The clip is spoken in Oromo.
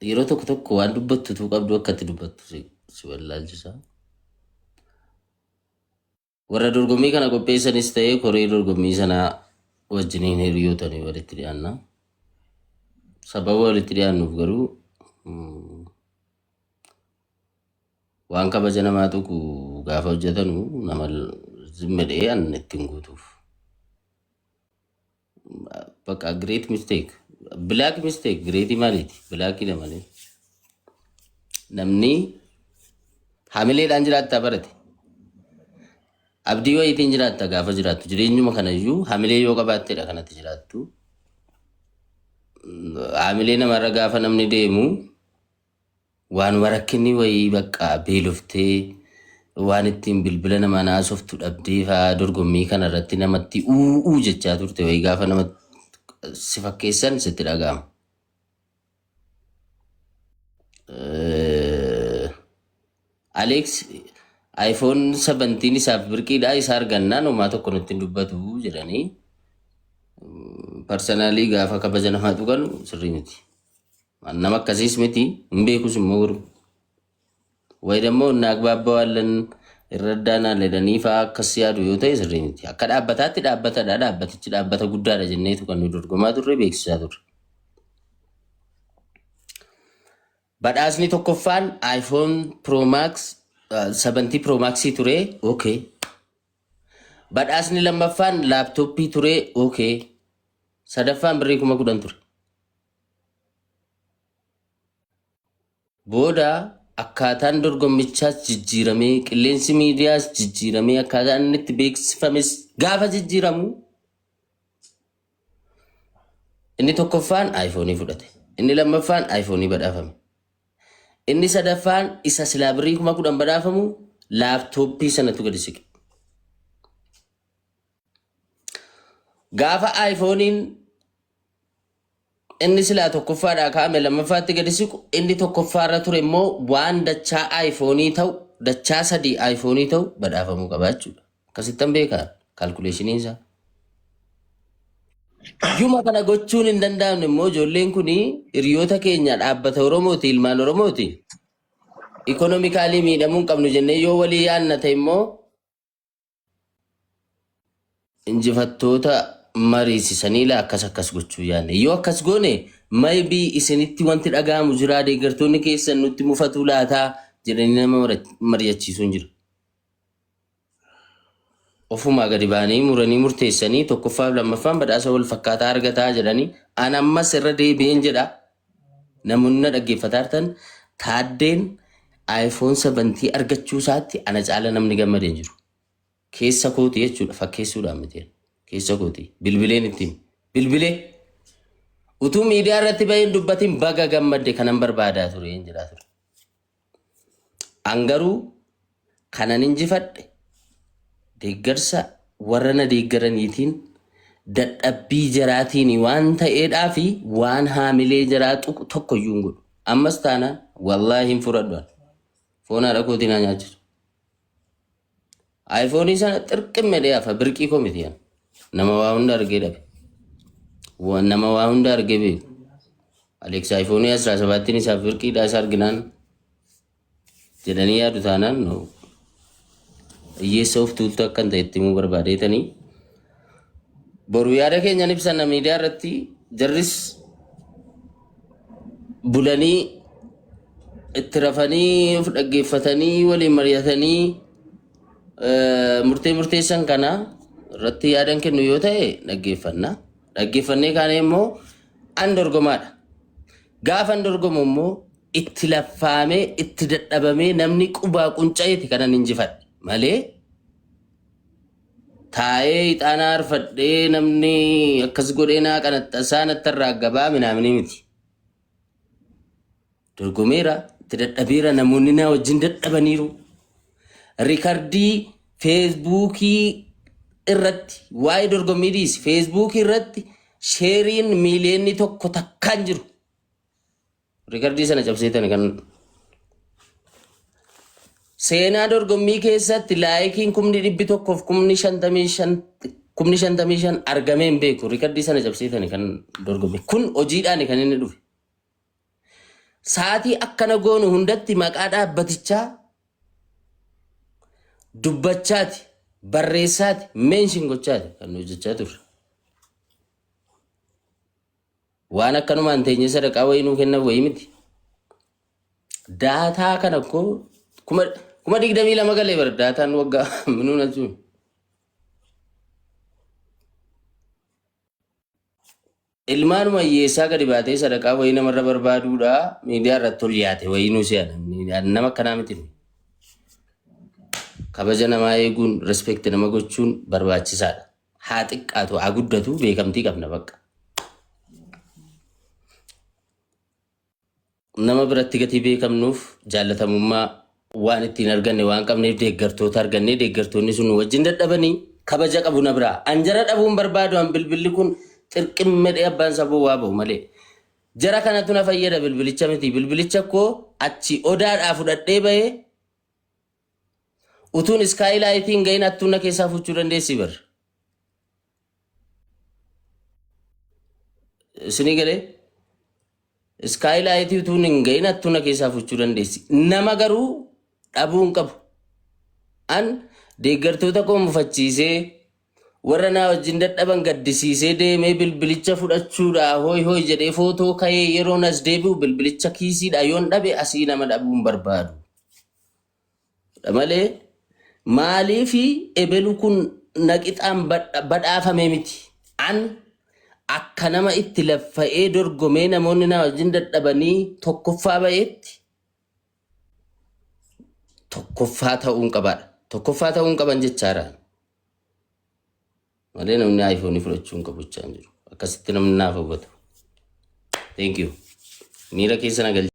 yeroo tokko tokko waan dubbattu tu qabdu akkatti dubbattu si wallaalchisa. Warra dorgommii kana qopheessanis ta'ee koree dorgommii sanaa wajjiniin hiriyootanii walitti dhiyaanna. Sababa walitti dhiyaannuuf garuu waan kabaja namaa tokko gaafa hojjetanu nama zimmedhee an ittiin guutuuf. Bakka great mistake. Black mistake great maaliti? Black ina malee. Namni hamileedhaan jiraattaa barate. Abdii wayiitiin jiraatta gaafa jiraattu jireenyuma kanayyuu hamilee yoo qabaatteedha kanatti jiraattu. Hamilee namarra gaafa namni deemu waan warakkinni wayii bakka beeloftee waan ittiin bilbila namaa naasoftu dhabdee fa'aa dorgommii kanarratti namatti uuu jechaa turte wayii gaafa namatti si fakkeessan sitti dhaga'ama. Alex iPhone 17 isaaf birqiidhaa isaa argannaan homaa tokko nutti hin dubbatu jedhanii personally gaafa kabaja namaa tuqan sirrii miti. Nama akkasiis miti hin beekus immoo guru. Wayi dammoo naag baabbaawallan irra daanaan ledanii fa'aa akkas yaadu yoo ta'e sirrii miti. Akka dhaabbataatti dhaabbatadha. Dhaabbatichi dhaabbata guddaadha jenneetu kan nu dorgomaa turre beeksisaa turre. Badhaasni tokkoffaan iPhone Pro Max 70 Pro Max ture. Okay. Badhaasni lammaffaan laptooppii ture. Okay. Sadaffaan birrii 10,000 ture. Booda akkaataan dorgommichaas jijjiiramee qilleensi miidiyaas jijjiiramee akkaataan inni itti beeksifames gaafa jijjiiramu inni tokkoffaan iPhone fudhate. Inni lammaffaan iPhone badhaafame. Inni sadaffaan isa silaa birrii 10,000 badhaafamu laptooppii sanatu gadi siqe. Gaafa iPhonein inni silaa tokkoffaadhaa kaa'ame lammaffaatti gadi siqu inni tokkoffaarra ture immoo waan dachaa iPhone ta'u dachaa 3 iPhone ta'u badhaafamuu qaba jechuudha. Akkasittan beekaa kalkuleeshiniin isaa. Yuma kana gochuun hin danda'amne immoo ijoolleen kun hiriyoota keenya dhaabbata Oromooti ilmaan Oromooti. Ikonomikaalii miidhamuu qabnu jennee yoo walii yaadna ta'e immoo injifattoota mariisisanii la akkas gochuu yaadne. Yoo akkas goone maybii isinitti wanti dhaga'amu jira deeggartoonni keessan nutti mufatu laataa jedhanii nama mari'achiisuu hin jiru. Ofuma gadi baanii muranii murteessanii tokkoffaaf lammaffaan badhaasa wal fakkaataa argataa jedhanii an ammas irra deebi'een jedha. Namoonni dhaggeeffataa jirtan Taaddeen iPhone 17 argachuu isaatti ana caala namni gammadee hin jiru. Keessa kooti jechuudha fakkeessuudhaan miti. Keessa kooti bilbileen ittiin bilbilee utuu miidiyaa irratti baheen dubbatiin baga gammadde kanan barbaadaa ture hin jedhaa ture. Angaruu kanan injifadhe deeggarsa warra na deeggaraniitiin dadhabbii jaraatiin waan ta'eedhaa fi waan haamilee jaraa tokkoyyuu hin godhu. Ammas taanaan wallaahi hin fudhadhu. Foon haadha kootii naa nyaachisu. iPhone sana xirqimme dhiyaaf birqii koomitiyan. Nama waa hunda argee dhabe. Nama waa hunda argee beeku. Alex iPhone 17 isaaf birqiidhaa isa arginaan jedhanii yaadu taanaan hiyyeessa of tuultu akka hin ta'e itti himuu barbaadeetanii. Boru yaada keenyan ibsanna miidiyaa irratti jarris bulanii itti rafanii of dhaggeeffatanii waliin mari'atanii murteessan kana irratti yaadan kennu yoo ta'e dhaggeeffanna. Dhaggeeffannee kaane immoo an dorgomaadha. Gaafa an dorgomu immoo itti laffaamee itti dadhabamee namni qubaa qunca'eeti kanan injifadhe malee taa'ee ixaanaa arfadhee namni akkas godhee naa qanaxxasaa natti irraa gabaa minaamni miti. Dorgomeera itti dadhabeera namoonni naa wajjin dadhabaniiru. Riikardii feesbuukii irratti waa'ee dorgommii dhiisi feesbuukii irratti sheeriin miiliyoonni tokko takkaan jiru. Riikardii sana cabseetan kan seenaa dorgommii keessatti laayikiin 100,000 55 argamee hin beeku. Riikardii sana cabseetan kan dorgommii kun hojiidhaan kan inni dhufe. sa'aatii akkana goonu hundatti maqaa dhaabbatichaa dubbachaati barreessaati meenshin gochaati kan hojjechaa turre. Waan akkanumaan teenye sadaqaa wayinuu kenna wayi miti. Daataa kana ko kuma 22 galee bar daataan waggaa minuuna sun. Ilmaanuma hiyyeessaa gadi baatee sadaqaa wayii namarra barbaaduudha miidiyaa irratti ol yaate wayinuu si'an nama akkanaa miti. Kabaja namaa eeguun respect nama gochuun barbaachisaadha. Haa xiqqaatu haa guddatu beekamtii qabna bakka. Nama biratti gatii beekamnuuf jaallatamummaa waan ittiin arganne waan qabneef deeggartoota arganne deeggartoonni sun wajjin dadhabanii kabaja qabu na biraa. Anjara dhabuun barbaadu an bilbilli kun xirqimmedhee abbaan sabuu waa bahu malee. Jara kanatu na fayyada bilbilicha miti. Bilbilicha koo achi odaadhaa fudhadhee bahee utuun iskaayilaayitiin gahin attuun na keessaa fuchuu dandeessi bar. Isinii galee? Iskaayilaayitii utuun hin gahin attuun na keessaa fuchuu dandeessi. Nama garuu dhabuu hin qabu. An deeggartoota koo mufachiisee warra naa wajjin dadhaban gaddisiisee deemee bilbilicha fudhachuudha hooy hooy jedhee footoo ka'ee yeroon as deebi'u bilbilicha kiisiidha yoon dhabe asii nama dhabuu hin barbaadu. Malee maaliifi ebelu kun naqixaan badhaafame miti. An akka nama itti laffa'ee dorgomee namoonni naa wajjin dadhabanii tokkoffaa ba'eetti tokkoffaa ta'uun qabaadha. Tokkoffaa ta'uun qaban jechaadha. Malee namni iPhone fudhachuun qabuchaa hin jiru. Akkasitti namni naaf hubatu. Thank you. Miira keessa na galche.